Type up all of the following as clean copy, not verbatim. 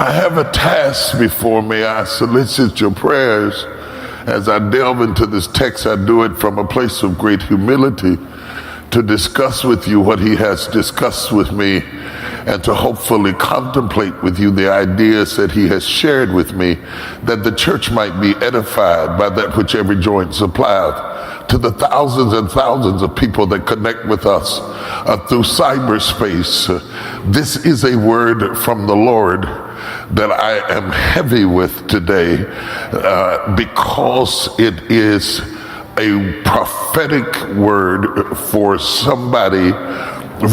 I have a task before me. I solicit your prayers. As I delve into this text, I do it from a place of great humility to discuss with you what he has discussed with me and to hopefully contemplate with you the ideas that he has shared with me, that the church might be edified by that which every joint supplieth. To the thousands and thousands of people that connect with us through cyberspace, this is a word from the Lord that I am heavy with today because it is a prophetic word for somebody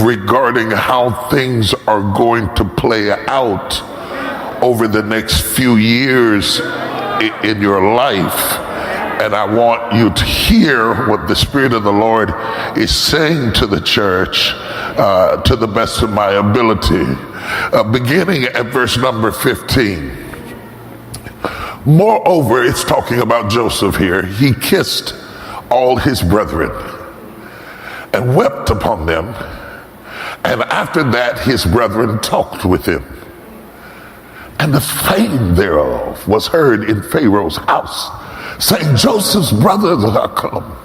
regarding how things are going to play out over the next few years in your life. And I want you to hear what the Spirit of the Lord is saying to the church to the best of my ability. Beginning at verse number 15. Moreover, it's talking about Joseph here. He kissed all his brethren and wept upon them. And after that, his brethren talked with him. And the fame thereof was heard in Pharaoh's house, saying, Joseph's brothers are come.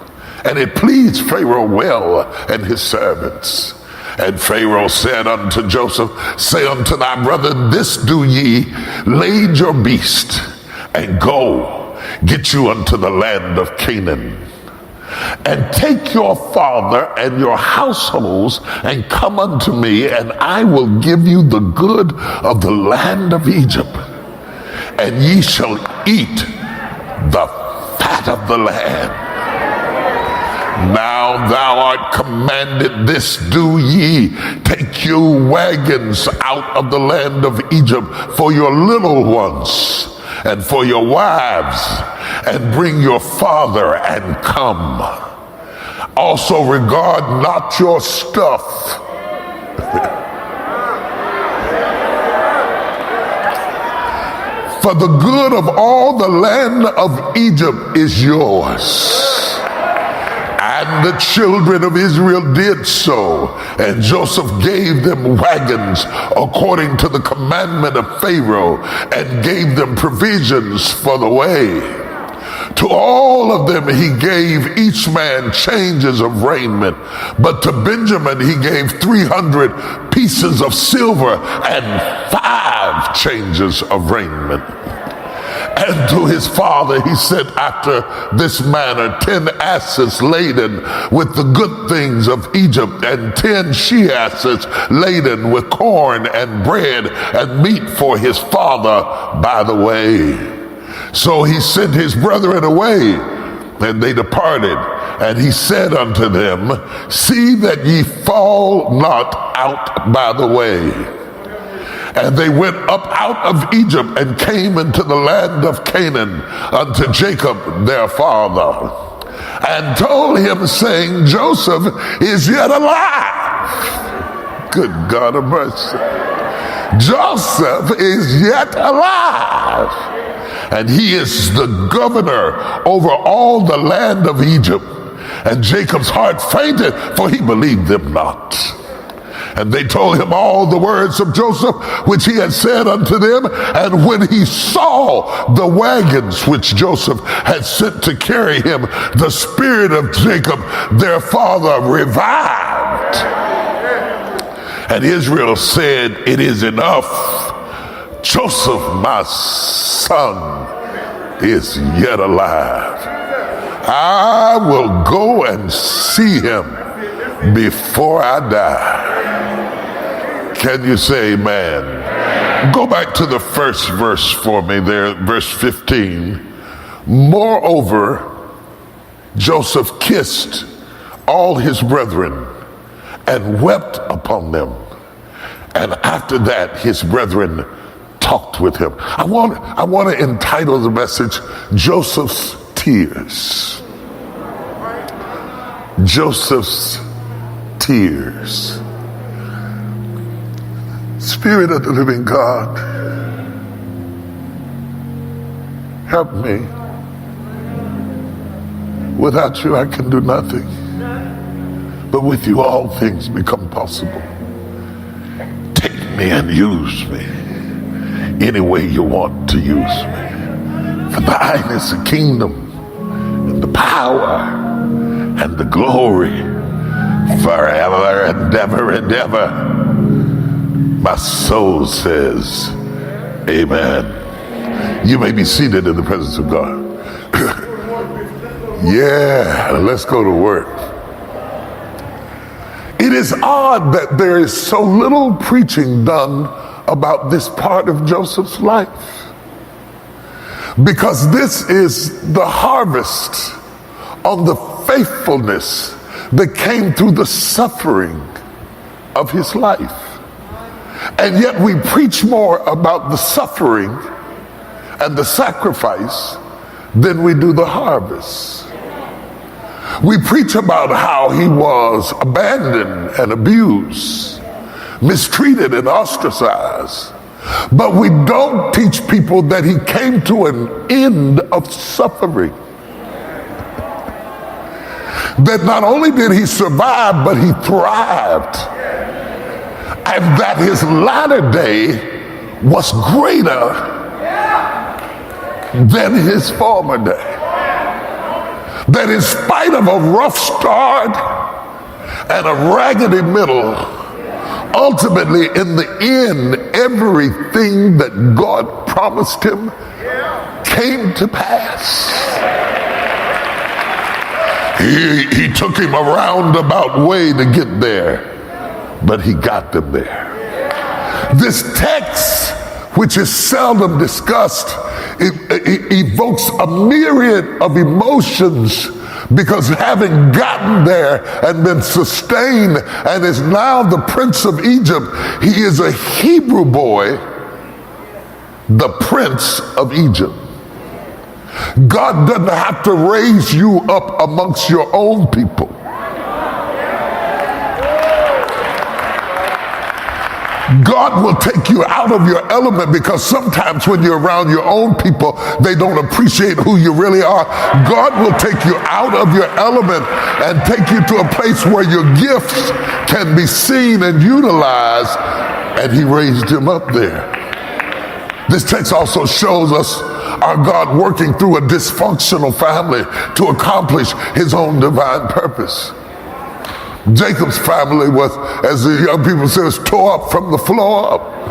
And it pleased Pharaoh well and his servants. And Pharaoh said unto Joseph, say unto thy brethren, this do ye, lade your beast, and go, get you unto the land of Canaan. And take your father and your households, and come unto me, and I will give you the good of the land of Egypt. And ye shall eat the fat of the land. Now thou art commanded, this do ye, take you wagons out of the land of Egypt for your little ones and for your wives, and bring your father and come. Also regard not your stuff. For the good of all the land of Egypt is yours. And the children of Israel did so. And Joseph gave them wagons according to the commandment of Pharaoh, and gave them provisions for the way. To all of them he gave each man changes of raiment. But to Benjamin he gave 300 pieces of silver and 5 changes of raiment. And to his father he sent after this manner 10 asses laden with the good things of Egypt, and 10 she-asses laden with corn and bread and meat for his father by the way. So he sent his brethren away, and they departed. And he said unto them, see that ye fall not out by the way. And they went up out of Egypt and came into the land of Canaan unto Jacob their father, and told him, saying, Joseph is yet alive. Good God of mercy. Joseph is yet alive, and he is the governor over all the land of Egypt. And Jacob's heart fainted, for he believed them not. And they told him all the words of Joseph, which he had said unto them. And when he saw the wagons which Joseph had sent to carry him, the spirit of Jacob, their father, revived. And Israel said, it is enough. Joseph, my son, is yet alive. I will go and see him before I die. Can you say amen? Go back to the first verse for me there, verse 15. Moreover, Joseph kissed all his brethren and wept upon them. And after that, his brethren talked with him. I want to entitle the message, Joseph's Tears. Joseph's Tears. Spirit of the living God, help me. Without you, I can do nothing. But with you, all things become possible. Take me and use me. any way you want to use me. For thine is the kingdom and the power and the glory forever and ever and ever. My soul says, amen. You may be seated in the presence of God. Yeah, let's go to work. It is odd that there is so little preaching done about this part of Joseph's life, because this is the harvest on the faithfulness that came through the suffering of his life. And yet we preach more about the suffering and the sacrifice than we do the harvest. We preach about how he was abandoned and abused, mistreated and ostracized. But we don't teach people that he came to an end of suffering. That not only did he survive, but he thrived. And that his latter day was greater than his former day. That in spite of a rough start and a raggedy middle, ultimately in the end, everything that God promised him came to pass. He took him a roundabout way to get there, but he got them there. This text, which is seldom discussed, it evokes a myriad of emotions, because having gotten there and been sustained and is now the Prince of Egypt, he is a Hebrew boy, the Prince of Egypt. God doesn't have to raise you up amongst your own people. God will take you out of your element, because sometimes when you're around your own people, they don't appreciate who you really are. God will take you out of your element and take you to a place where your gifts can be seen and utilized, and he raised him up there. This text also shows us our God working through a dysfunctional family to accomplish his own divine purpose. Jacob's family was, as the young people say, was tore up from the floor up.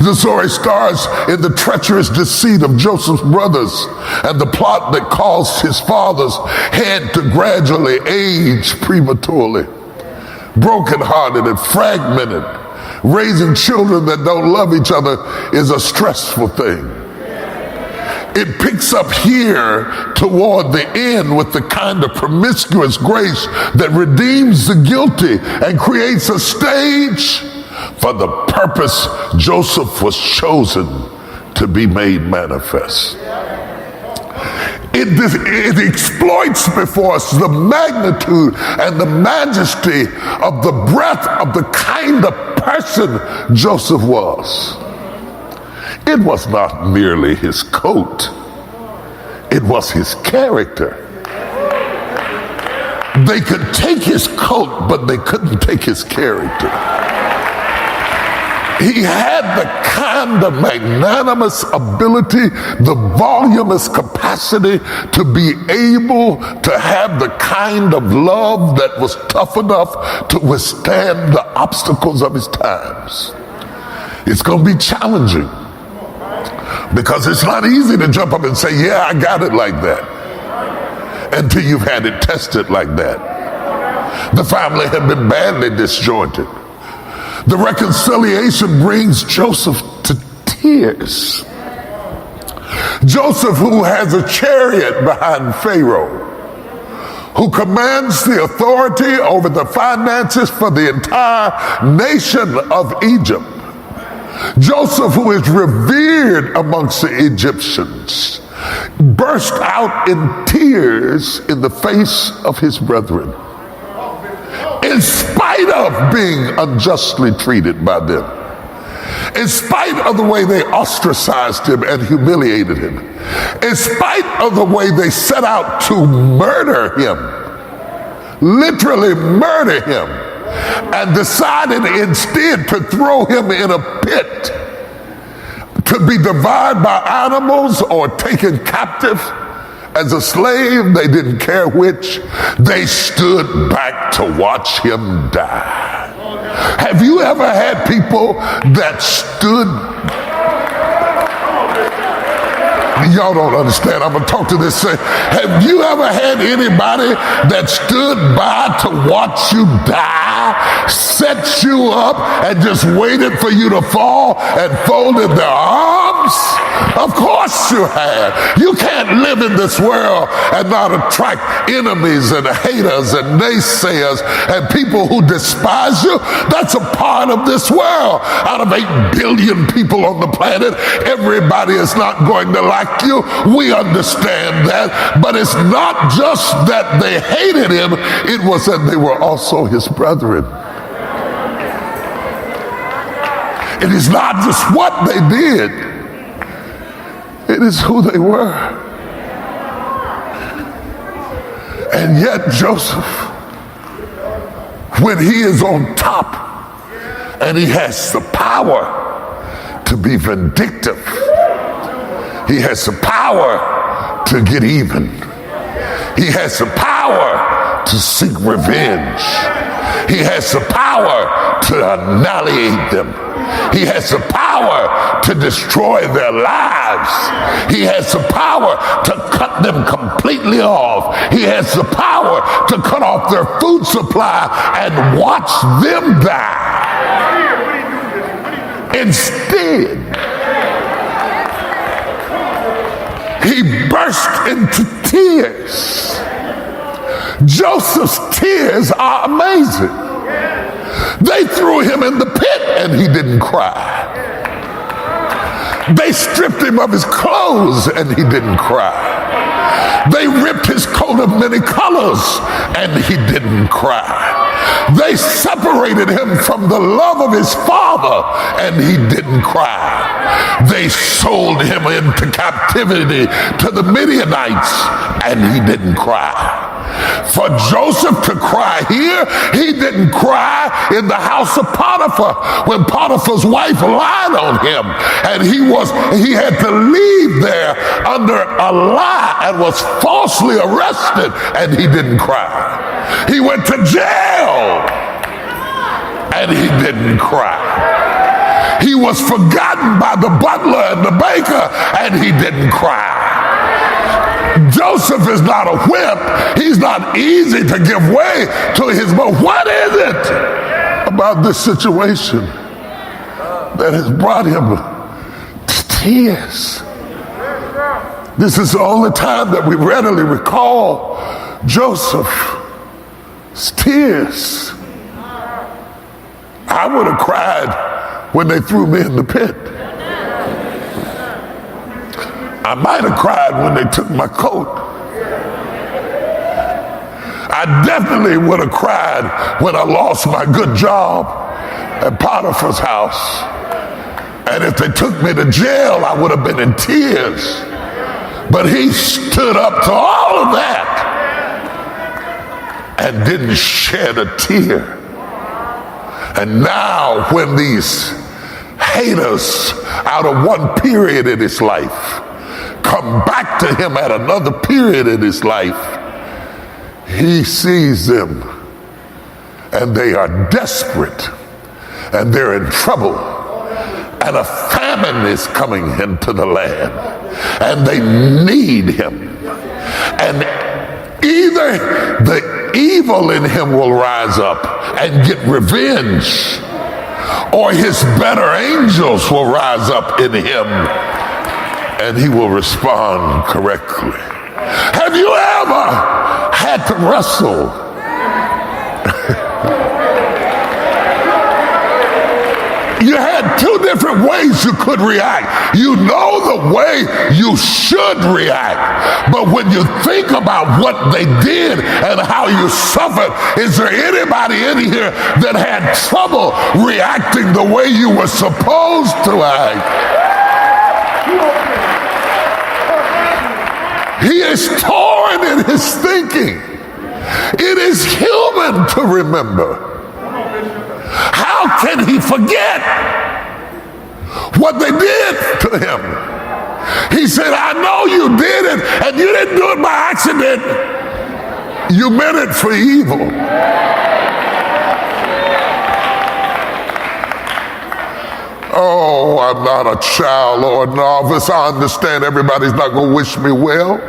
The story starts in the treacherous deceit of Joseph's brothers and the plot that caused his father's head to gradually age prematurely. Brokenhearted and fragmented, raising children that don't love each other is a stressful thing. It picks up here toward the end with the kind of promiscuous grace that redeems the guilty and creates a stage for the purpose Joseph was chosen to be made manifest. It exploits before us the magnitude and the majesty of the breadth of the kind of person Joseph was. It was not merely his coat, it was his character. They could take his coat, but they couldn't take his character. He had the kind of magnanimous ability, the voluminous capacity to be able to have the kind of love that was tough enough to withstand the obstacles of his times. It's going to be challenging, because it's not easy to jump up and say, yeah, I got it like that, until you've had it tested like that. The family had been badly disjointed. The reconciliation brings Joseph to tears. Joseph, who has a chariot behind Pharaoh, who commands the authority over the finances for the entire nation of Egypt. Joseph, who is revered amongst the Egyptians, burst out in tears in the face of his brethren, in spite of being unjustly treated by them, in spite of the way they ostracized him and humiliated him, in spite of the way they set out to murder him, literally murder him, and decided instead to throw him in a pit to be devoured by animals or taken captive as a slave. They didn't care which. They stood back to watch him die. Have you ever had people that stood? Y'all don't understand. I'm going to talk to this. Have you ever had anybody that stood by to watch you die, set you up, and just waited for you to fall and folded their arms? Of course you have. You can't live in this world and not attract enemies and haters and naysayers and people who despise you. That's a part of this world. Out of 8 billion people on the planet, everybody is not going to like you. We understand that. But it's not just that they hated him, it was that they were also his brethren. It is not just what they did, it is who they were. And yet Joseph, when he is on top and he has the power to be vindictive, he has the power to get even, he has the power to seek revenge, he has the power to annihilate them, he has the power to destroy their lives, he has the power to cut them completely off, he has the power to cut off their food supply and watch them die. Instead, he burst into tears. Joseph's tears are amazing. They threw him in the pit and he didn't cry. They stripped him of his clothes and he didn't cry. They ripped his coat of many colors and he didn't cry. They separated him from the love of his father and he didn't cry. They sold him into captivity to the Midianites and he didn't cry. For Joseph to cry here, he didn't cry in the house of Potiphar when Potiphar's wife lied on him and he had to leave there under a lie and was falsely arrested and he didn't cry. He went to jail and he didn't cry. He was forgotten by the butler and the baker and he didn't cry. Joseph is not a whip. He's not easy to give way to his, but what is it about this situation that has brought him to tears? This is the only time that we readily recall Joseph's tears. I would have cried when they threw me in the pit. I might have cried when they took my coat. I definitely would have cried when I lost my good job at Potiphar's house. And if they took me to jail, I would have been in tears. But he stood up to all of that and didn't shed a tear. And now when these haters out of one period in his life come back to him at another period in his life, he sees them and they are desperate and they're in trouble and a famine is coming into the land and they need him, and either the evil in him will rise up and get revenge, or his better angels will rise up in him and he will respond correctly. Have you ever had to wrestle you had two different ways you could react. You know the way you should react, but when you think about what they did and how you suffered, is there anybody in here that had trouble reacting the way you were supposed to act? He is torn in his thinking. It is human to remember. How can he forget what they did to him. He said, I know you did it, and you didn't do it by accident. You meant it for evil. Oh, I'm not a child or a novice. I understand everybody's not going to wish me well.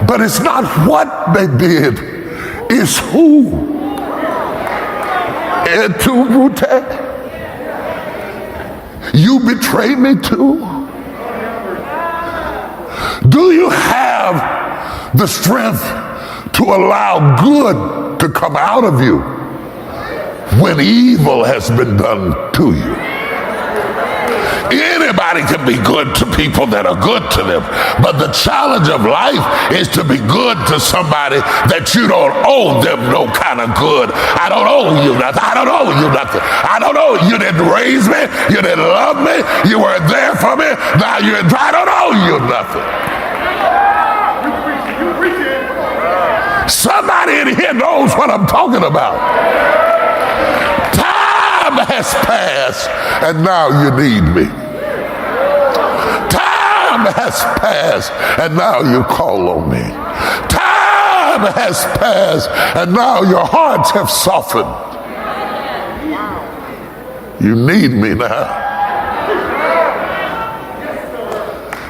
But it's not what they did, it's who. Et tu, Brute? You betray me too? Do you have the strength to allow good to come out of you when evil has been done to you? Anybody can be good to people that are good to them, but the challenge of life is to be good to somebody that you don't owe them no kind of good. I don't owe you nothing. I don't owe you nothing. I don't owe you. Didn't raise me. You didn't love me. You weren't there for me. Now you're in. I don't owe you nothing. Somebody in here knows what I'm talking about. Time has passed, and now you need me. Time has passed, and now you call on me. Time has passed, and now your hearts have softened. You need me now.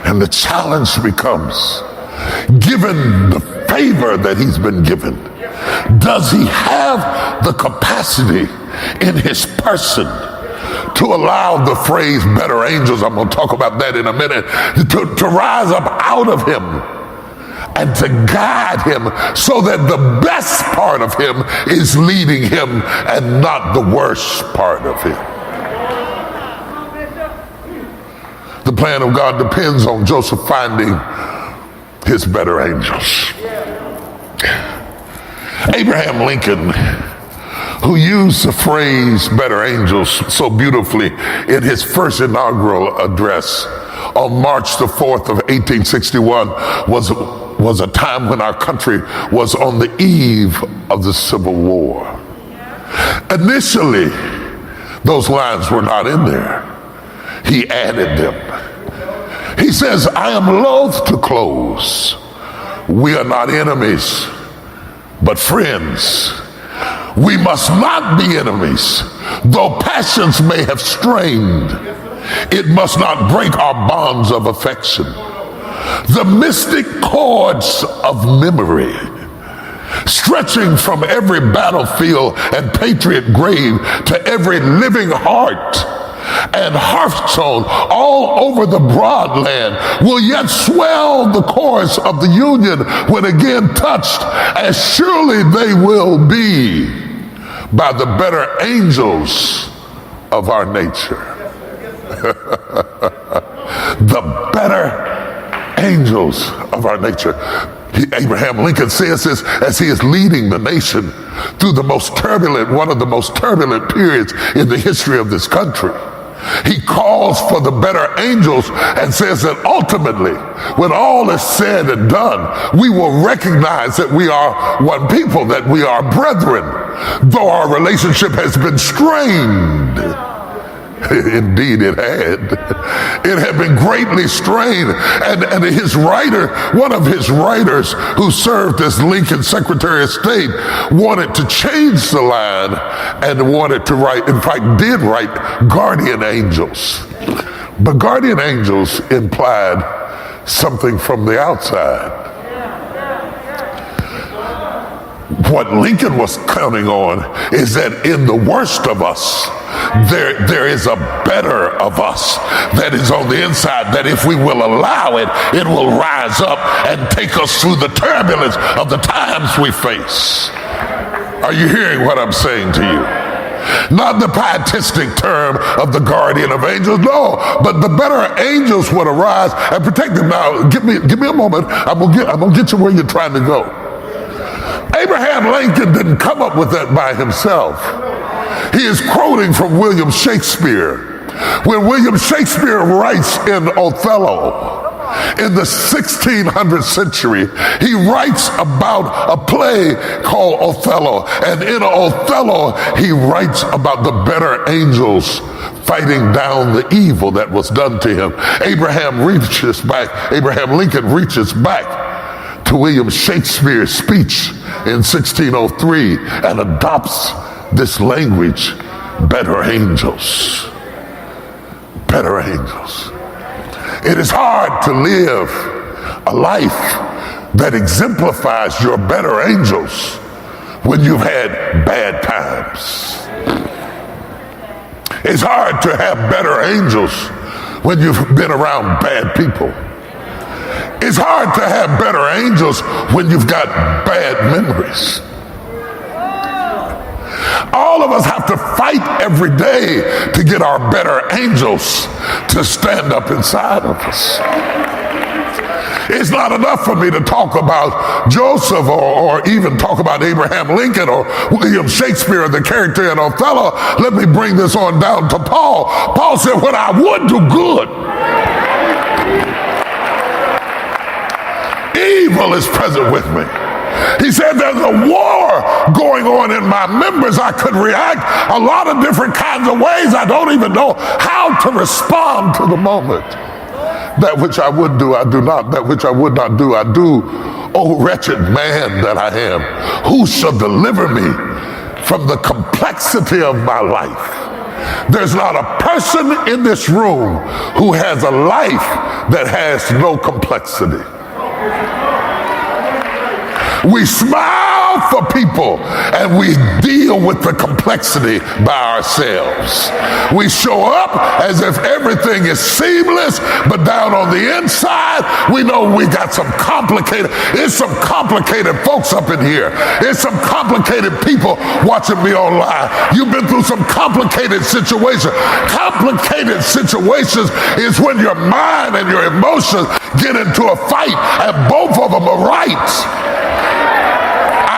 And the challenge becomes, given the favor that he's been given, does he have the capacity in his person to allow the phrase better angels, I'm going to talk about that in a minute, to rise up out of him and to guide him so that the best part of him is leading him and not the worst part of him? The plan of God depends on Joseph finding his better angels. Abraham Lincoln, who used the phrase better angels so beautifully in his first inaugural address on March the 4th of 1861, was a time when our country was on the eve of the Civil War. Initially, those lines were not in there. He added them. He says, I am loath to close. We are not enemies, but friends. We must not be enemies, though passions may have strained. It must not break our bonds of affection. The mystic cords of memory, stretching from every battlefield and patriot grave to every living heart and hearthstone all over the broad land, will yet swell the chorus of the Union when again touched, as surely they will be by the better angels of our nature. The better angels of our nature. Abraham Lincoln says this as he is leading the nation through the most turbulent, one of the most turbulent periods in the history of this country. He calls for the better angels and says that ultimately, when all is said and done, we will recognize that we are one people, that we are brethren, though our relationship has been strained. Indeed it had. It had been greatly strained. And his writer, one of his writers who served as Lincoln's Secretary of State, wanted to change the line and wanted to write, in fact did write, guardian angels. But guardian angels implied something from the outside. What Lincoln was counting on is that in the worst of us, there is a better of us that is on the inside, that if we will allow it, it will rise up and take us through the turbulence of the times we face. Are you hearing what I'm saying to you? Not the pietistic term of the guardian of angels, no, but the better angels would arise and protect them. Now, give me a moment. I'm gonna get you where you're trying to go. Abraham Lincoln didn't come up with that by himself. He is quoting from William Shakespeare. When William Shakespeare writes in Othello, in the 1600th century, he writes about a play called Othello. And in Othello, he writes about the better angels fighting down the evil that was done to him. Abraham Lincoln reaches back to William Shakespeare's speech in 1603 and adopts this language, better angels. Better angels. It is hard to live a life that exemplifies your better angels when you've had bad times. It's hard to have better angels when you've been around bad people. It's hard to have better angels when you've got bad memories. All of us have to fight every day to get our better angels to stand up inside of us. It's not enough for me to talk about Joseph or even talk about Abraham Lincoln or William Shakespeare, the character in Othello. Let me bring this on down to Paul. Paul said, when I would do good, evil is present with me. He said there's a war going on in my members. I could react a lot of different kinds of ways. I don't even know how to respond to the moment. That which I would do, I do not. That which I would not do, I do. Oh, wretched man that I am, who shall deliver me from the complexity of my life? There's not a person in this room who has a life that has no complexity. We smile for people and we deal with the complexity by ourselves. We show up as if everything is seamless, but down on the inside, we know we got some complicated folks up in here. There's some complicated people watching me online. You've been through some complicated situations. Complicated situations is when your mind and your emotions get into a fight and both of them are right.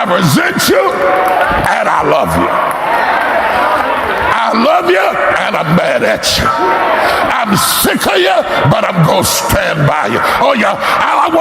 I resent you and I love you. I love you and I'm mad at you. I'm sick of you, but I'm going to stand by you. Oh, yeah. I want